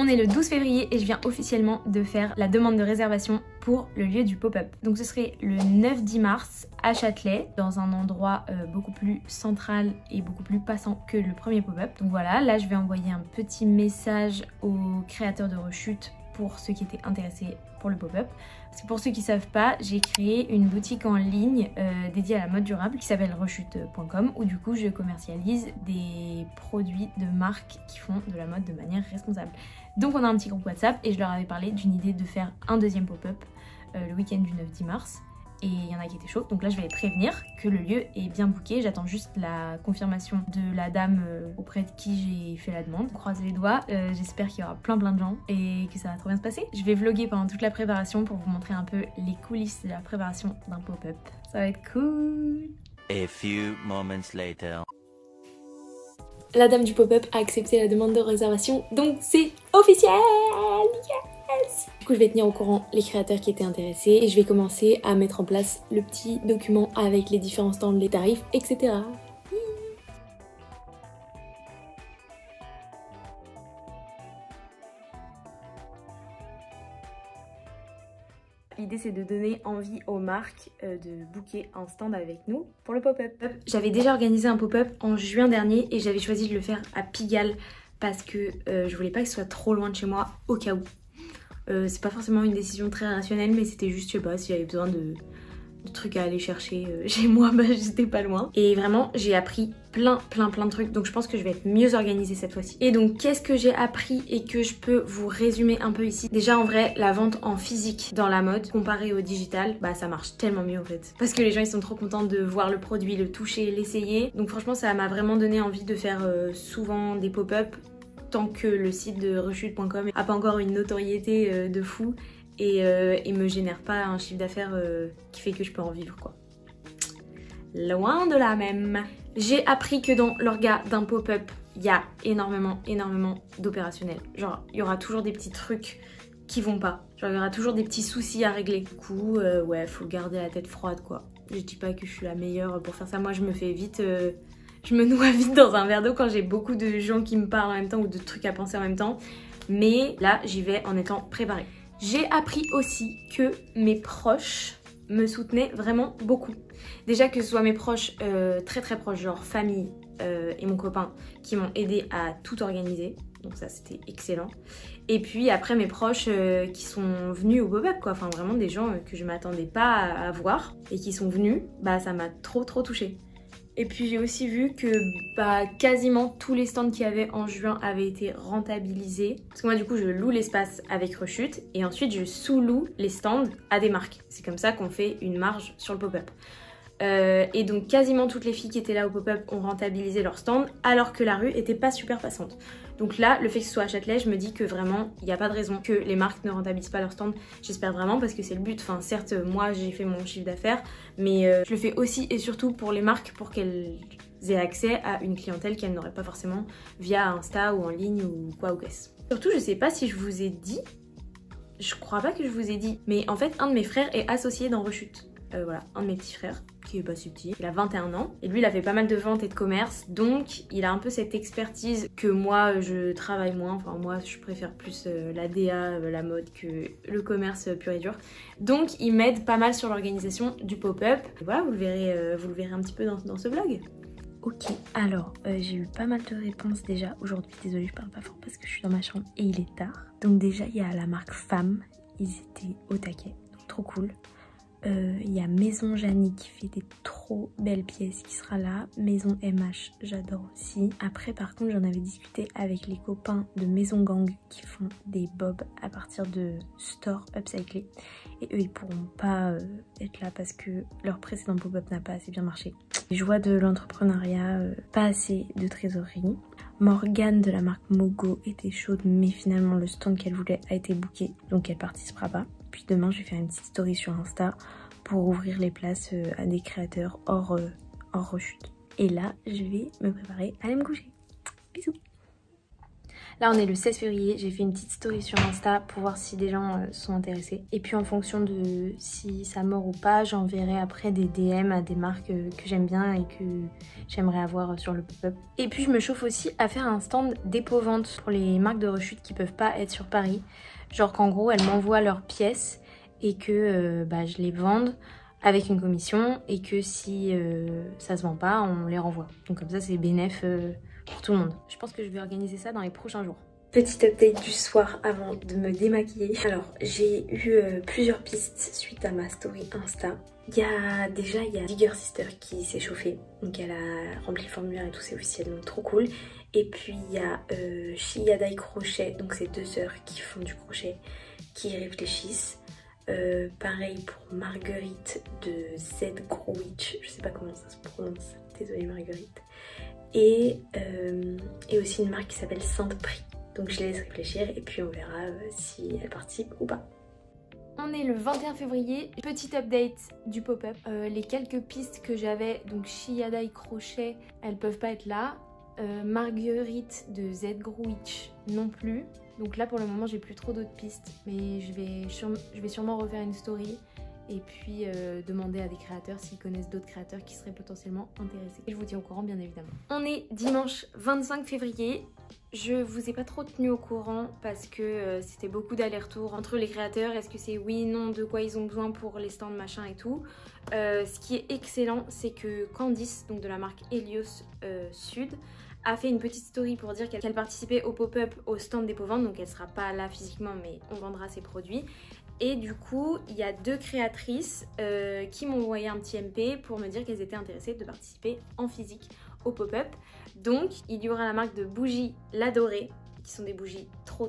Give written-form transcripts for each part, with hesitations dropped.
On est le 12 février et je viens officiellement de faire la demande de réservation pour le lieu du pop-up. Donc ce serait le 9-10 mars à Châtelet, dans un endroit beaucoup plus central et beaucoup plus passant que le premier pop-up. Donc voilà, là je vais envoyer un petit message aux créateurs de rechute pour ceux qui étaient intéressés pour le pop-up. Parce que pour ceux qui ne savent pas, j'ai créé une boutique en ligne dédiée à la mode durable qui s'appelle rechute.com, où du coup je commercialise des produits de marques qui font de la mode de manière responsable. Donc on a un petit groupe WhatsApp et je leur avais parlé d'une idée de faire un deuxième pop-up le week-end du 9-10 mars. Et il y en a qui étaient chauds, donc là je vais les prévenir que le lieu est bien booké. J'attends juste la confirmation de la dame auprès de qui j'ai fait la demande. Croisez les doigts, j'espère qu'il y aura plein de gens et que ça va trop bien se passer. Je vais vlogger pendant toute la préparation pour vous montrer un peu les coulisses de la préparation d'un pop-up. Ça va être cool. A few moments later. La dame du pop-up a accepté la demande de réservation, donc c'est officiel. Yes. Du coup je vais tenir au courant les créateurs qui étaient intéressés et je vais commencer à mettre en place le petit document avec les différents stands, les tarifs, etc. L'idée c'est de donner envie aux marques de booker un stand avec nous pour le pop-up. J'avais déjà organisé un pop-up en juin dernier et j'avais choisi de le faire à Pigalle parce que je voulais pas que ce soit trop loin de chez moi au cas où. C'est pas forcément une décision très rationnelle, mais c'était juste, je sais pas, si j'avais besoin de trucs à aller chercher chez moi, bah j'étais pas loin. Et vraiment, j'ai appris plein de trucs, donc je pense que je vais être mieux organisée cette fois-ci. Et donc, qu'est-ce que j'ai appris et que je peux vous résumer un peu ici? Déjà, en vrai, la vente en physique dans la mode, comparée au digital, bah ça marche tellement mieux en fait. Parce que les gens, ils sont trop contents de voir le produit, le toucher, l'essayer. Donc franchement, ça m'a vraiment donné envie de faire souvent des pop-up, tant que le site de rechute.com a pas encore une notoriété de fou et me génère pas un chiffre d'affaires qui fait que je peux en vivre quoi. Loin de là même. J'ai appris que dans l'orga d'un pop-up, il y a énormément d'opérationnels. Genre, il y aura toujours des petits trucs qui vont pas. Genre, il y aura toujours des petits soucis à régler. Du coup, ouais, faut garder la tête froide quoi. Je dis pas que je suis la meilleure pour faire ça. Moi, je me fais vite... Je me noie vite dans un verre d'eau quand j'ai beaucoup de gens qui me parlent en même temps ou de trucs à penser en même temps. Mais là, j'y vais en étant préparée. J'ai appris aussi que mes proches me soutenaient vraiment beaucoup. Déjà que ce soit mes proches très proches, genre famille et mon copain, qui m'ont aidé à tout organiser. Donc ça, c'était excellent. Et puis après, mes proches qui sont venus au pop-up, quoi. Enfin, vraiment des gens que je m'attendais pas à voir et qui sont venus. Bah, ça m'a trop touchée. Et puis j'ai aussi vu que quasiment tous les stands qu'il y avait en juin avaient été rentabilisés. Parce que moi du coup je loue l'espace avec Rechute et ensuite je sous-loue les stands à des marques. C'est comme ça qu'on fait une marge sur le pop-up. Et donc quasiment toutes les filles qui étaient là au pop-up ont rentabilisé leur stand alors que la rue était pas super passante. Donc là, le fait que ce soit à Châtelet, je me dis que vraiment, il n'y a pas de raison que les marques ne rentabilisent pas leur stand. J'espère vraiment parce que c'est le but. Enfin, certes, moi, j'ai fait mon chiffre d'affaires, mais je le fais aussi et surtout pour les marques pour qu'elles aient accès à une clientèle qu'elles n'auraient pas forcément via Insta ou en ligne ou quoi ou qu'est-ce. Surtout, je sais pas si je vous ai dit, je crois pas que je vous ai dit, mais en fait, un de mes frères est associé dans Rechute. Voilà, un de mes petits frères qui est pas subtil, il a 21 ans et lui il a fait pas mal de ventes et de commerce, donc il a un peu cette expertise que moi je travaille moins. Enfin moi je préfère plus la DA, la mode que le commerce pur et dur, donc il m'aide pas mal sur l'organisation du pop-up. Voilà, vous le verrez un petit peu dans ce vlog. Ok, alors j'ai eu pas mal de réponses déjà aujourd'hui. Désolée, je parle pas fort parce que je suis dans ma chambre et il est tard. Donc déjà il y a la marque Femme, ils étaient au taquet, donc trop cool. Il y a Maison Janie qui fait des trop belles pièces qui sera là. Maison MH, j'adore aussi. Après par contre j'en avais discuté avec les copains de Maison Gang qui font des bobs à partir de store upcyclé. Et eux ils pourront pas être là parce que leur précédent pop-up n'a pas assez bien marché. Je vois de l'entrepreneuriat, pas assez de trésorerie. Morgane de la marque Mogo était chaude mais finalement le stand qu'elle voulait a été booké donc elle participera pas. Puis demain je vais faire une petite story sur Insta pour ouvrir les places à des créateurs hors rechute. Et là je vais me préparer à aller me coucher. Bisous. Là on est le 16 février, j'ai fait une petite story sur Insta pour voir si des gens sont intéressés. Et puis en fonction de si ça mord ou pas, j'enverrai après des DM à des marques que j'aime bien et que j'aimerais avoir sur le pop-up. Et puis je me chauffe aussi à faire un stand dépôt-vente pour les marques de rechute qui peuvent pas être sur Paris. Genre qu'en gros elles m'envoient leurs pièces et que je les vende avec une commission et que si ça se vend pas, on les renvoie. Donc comme ça c'est bénéf pour tout le monde. Je pense que je vais organiser ça dans les prochains jours. Petit update du soir avant de me démaquiller. Alors j'ai eu plusieurs pistes suite à ma story Insta. Il y a Digger Sister qui s'est chauffée, donc elle a rempli le formulaire et tout, c'est officiel, donc trop cool. Et puis il y a Shiyadai Crochet, donc c'est deux sœurs qui font du crochet, qui réfléchissent. Pareil pour Marguerite de Z Growitch, je sais pas comment ça se prononce, désolée Marguerite. Et aussi une marque qui s'appelle Sainte-Prix. Donc je les laisse réfléchir et puis on verra si elles participent ou pas. On est le 21 février, petit update du pop-up. Les quelques pistes que j'avais, donc Shiyadai Crochet, elles peuvent pas être là. Marguerite de Z Growitch non plus. Donc là pour le moment j'ai plus trop d'autres pistes, mais je vais sûrement refaire une story et puis demander à des créateurs s'ils connaissent d'autres créateurs qui seraient potentiellement intéressés. Et je vous tiens au courant bien évidemment. On est dimanche 25 février. Je vous ai pas trop tenu au courant parce que c'était beaucoup d'allers-retours entre les créateurs. Est-ce que c'est oui, non, de quoi ils ont besoin pour les stands machin et tout. Ce qui est excellent, c'est que Candice, donc de la marque Helios Sud, a fait une petite story pour dire qu'elle participait au pop-up au stand dépôt-vente, donc elle sera pas là physiquement mais on vendra ses produits. Et du coup il y a deux créatrices qui m'ont envoyé un petit MP pour me dire qu'elles étaient intéressées de participer en physique au pop-up. Donc il y aura la marque de bougies L'Adorée, qui sont des bougies trop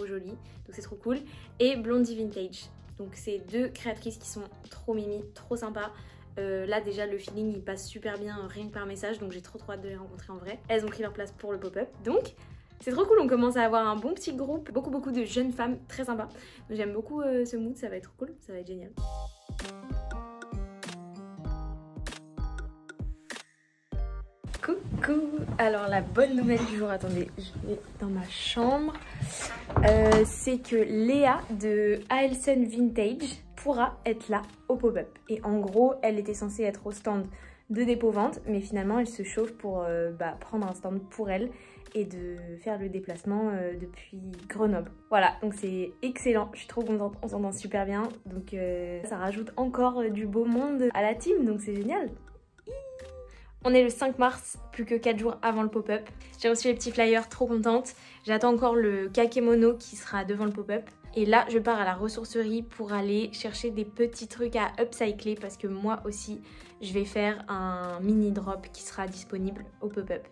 jolies, donc c'est trop cool, et Blondie Vintage. Donc c'est deux créatrices qui sont trop mimi, trop sympas. Là déjà le feeling il passe super bien rien que par message, donc j'ai trop hâte de les rencontrer en vrai. Elles ont pris leur place pour le pop-up, donc c'est trop cool, on commence à avoir un bon petit groupe, beaucoup de jeunes femmes très sympas. Donc j'aime beaucoup ce mood, ça va être cool, ça va être génial. Coucou. Alors la bonne nouvelle du jour, attendez, je vais dans ma chambre, c'est que Léa de Aelson Vintage pourra être là au pop-up. Et en gros, elle était censée être au stand de dépôt-vente, mais finalement elle se chauffe pour prendre un stand pour elle et de faire le déplacement depuis Grenoble. Voilà, donc c'est excellent, je suis trop contente, on s'entend super bien, donc ça rajoute encore du beau monde à la team, donc c'est génial. On est le 5 mars, plus que 4 jours avant le pop-up. J'ai reçu les petits flyers, trop contente. J'attends encore le kakémono qui sera devant le pop-up. Et là, je pars à la ressourcerie pour aller chercher des petits trucs à upcycler parce que moi aussi, je vais faire un mini drop qui sera disponible au pop-up.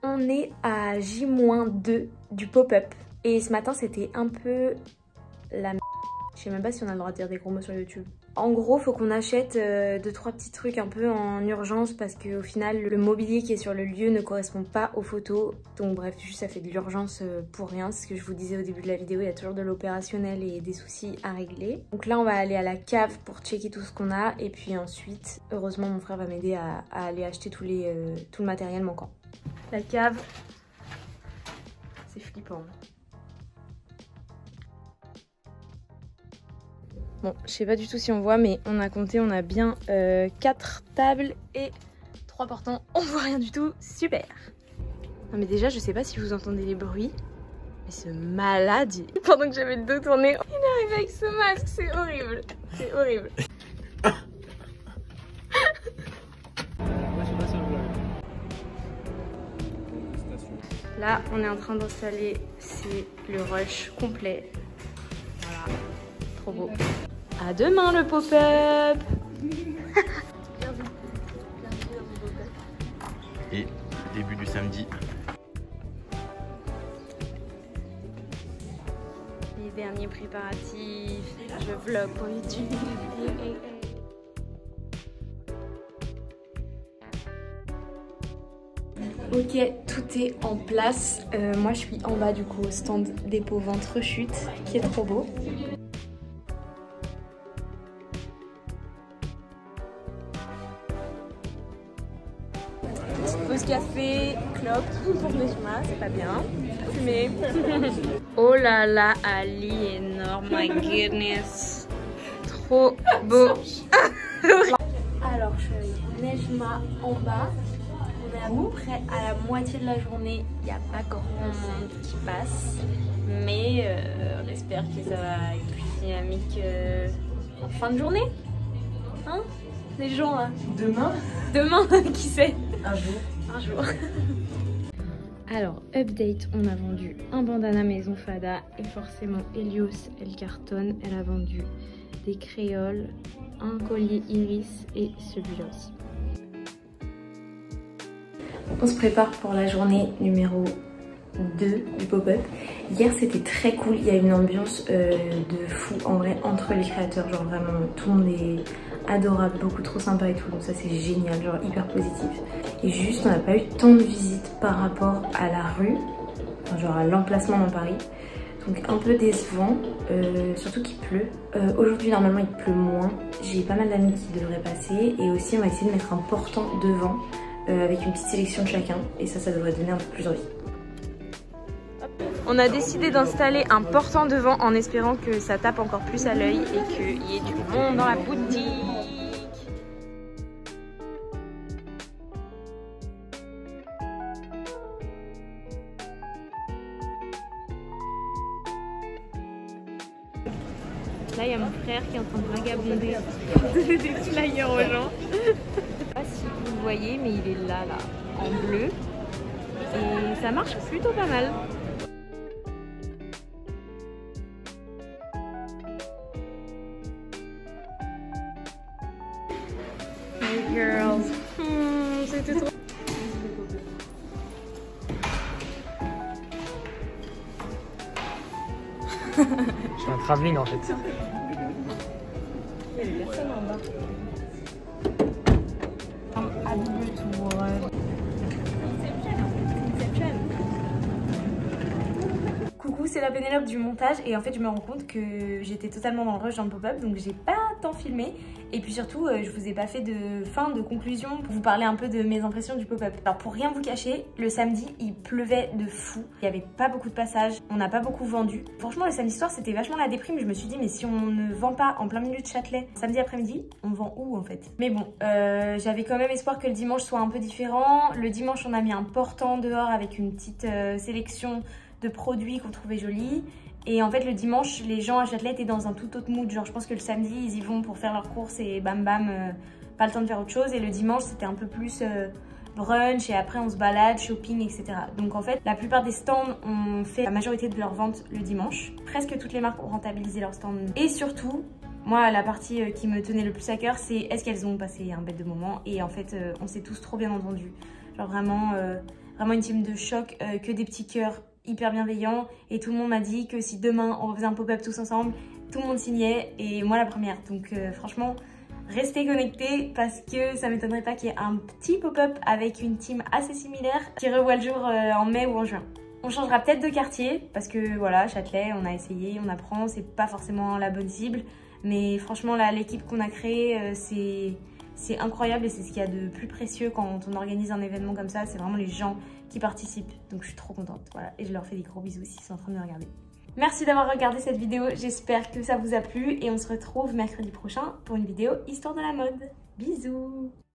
On est à J-2 du pop-up et ce matin c'était un peu la m***. Je sais même pas si on a le droit de dire des gros mots sur YouTube. En gros faut qu'on achète 2-3 petits trucs un peu en urgence parce qu'au final le mobilier qui est sur le lieu ne correspond pas aux photos. Donc bref, juste ça fait de l'urgence pour rien. C'est ce que je vous disais au début de la vidéo, il y a toujours de l'opérationnel et des soucis à régler. Donc là on va aller à la cave pour checker tout ce qu'on a et puis ensuite heureusement mon frère va m'aider à aller acheter tout le matériel manquant. La cave, c'est flippant. Bon, je sais pas du tout si on voit, mais on a compté, on a bien 4 tables et 3 portants. On voit rien du tout, super. Non mais déjà, je sais pas si vous entendez les bruits, mais ce malade, pendant que j'avais le dos tourné, il est arrivé avec ce masque, c'est horrible. C'est horrible. Là, on est en train d'installer, c'est le rush complet. Voilà, trop beau. À demain le pop-up. Et début du samedi. Les derniers préparatifs, je vlog pour YouTube. Ok, tout est en place. Moi je suis en bas du coup au stand Dépôt Ventre Chute qui est trop beau. Pause café, clope pour Nejma, c'est pas bien. Fumer. Oh là là, Ali énorme, my goodness. Trop beau. Alors je suis avec Nejma en bas. On est à peu près à la moitié de la journée. Il n'y a pas grand monde qui passe. Mais on espère que ça va être plus dynamique en fin de journée. Hein? Les gens là. Demain? Demain, qui sait? Un jour. Un jour. Alors, update, on a vendu un bandana Maison Fada et forcément Helios, elle cartonne. Elle a vendu des créoles, un collier iris et celui-là aussi. On se prépare pour la journée numéro 2 du pop-up. Hier c'était très cool, il y a une ambiance de fou en vrai entre les créateurs, genre vraiment tout le monde est adorable, beaucoup trop sympa et tout, donc ça c'est génial, genre hyper positif. Et juste on n'a pas eu tant de visites par rapport à la rue, enfin, genre à l'emplacement dans Paris, donc un peu décevant, surtout qu'il pleut. Aujourd'hui normalement il pleut moins, j'ai pas mal d'amis qui devraient passer et aussi on va essayer de mettre un portant devant avec une petite sélection de chacun et ça devrait donner un peu plus envie. On a décidé d'installer un portant devant en espérant que ça tape encore plus à l'œil et qu'il y ait du monde dans la boutique. Là, il y a mon frère qui est en train de vagabonder, donner des flyers aux gens. Je sais pas si vous le voyez, mais il est là, en bleu. Et ça marche plutôt pas mal. Hey girls. C'était trop. Je fais un travelling en fait. Il y a personne en bas. À double tour. Coucou, c'est la Pénélope du montage et en fait je me rends compte que j'étais totalement dans le rush dans le pop-up donc j'ai pas tant filmé et puis surtout je vous ai pas fait de fin de conclusion pour vous parler un peu de mes impressions du pop-up. Alors pour rien vous cacher, le samedi il pleuvait de fou, il y avait pas beaucoup de passages, on n'a pas beaucoup vendu. Franchement le samedi soir c'était vachement la déprime, je me suis dit mais si on ne vend pas en plein milieu de Châtelet samedi après-midi, on vend où en fait? Mais bon, j'avais quand même espoir que le dimanche soit un peu différent. Le dimanche on a mis un portant dehors avec une petite sélection de produits qu'on trouvait jolis et en fait le dimanche les gens à Châtelet étaient dans un tout autre mood, genre je pense que le samedi ils y vont pour faire leurs courses et bam bam, pas le temps de faire autre chose et le dimanche c'était un peu plus brunch et après on se balade, shopping etc. Donc en fait la plupart des stands ont fait la majorité de leurs ventes le dimanche, presque toutes les marques ont rentabilisé leurs stands et surtout moi la partie qui me tenait le plus à cœur c'est est-ce qu'elles ont passé un bête de moment et en fait on s'est tous trop bien entendus, genre vraiment une team de choc, que des petits cœurs hyper bienveillant et tout le monde m'a dit que si demain on refaisait un pop-up tous ensemble, tout le monde signait et moi la première. Donc franchement, restez connectés parce que ça m'étonnerait pas qu'il y ait un petit pop-up avec une team assez similaire qui revoit le jour en mai ou en juin. On changera peut-être de quartier parce que voilà, Châtelet, on a essayé, on apprend, c'est pas forcément la bonne cible. Mais franchement là, l'équipe qu'on a créée, c'est incroyable et c'est ce qu'il y a de plus précieux quand on organise un événement comme ça, c'est vraiment les gens qui participent. Donc je suis trop contente, voilà, et je leur fais des gros bisous s'ils sont en train de me regarder. Merci d'avoir regardé cette vidéo, j'espère que ça vous a plu et on se retrouve mercredi prochain pour une vidéo Histoire de la mode. Bisous!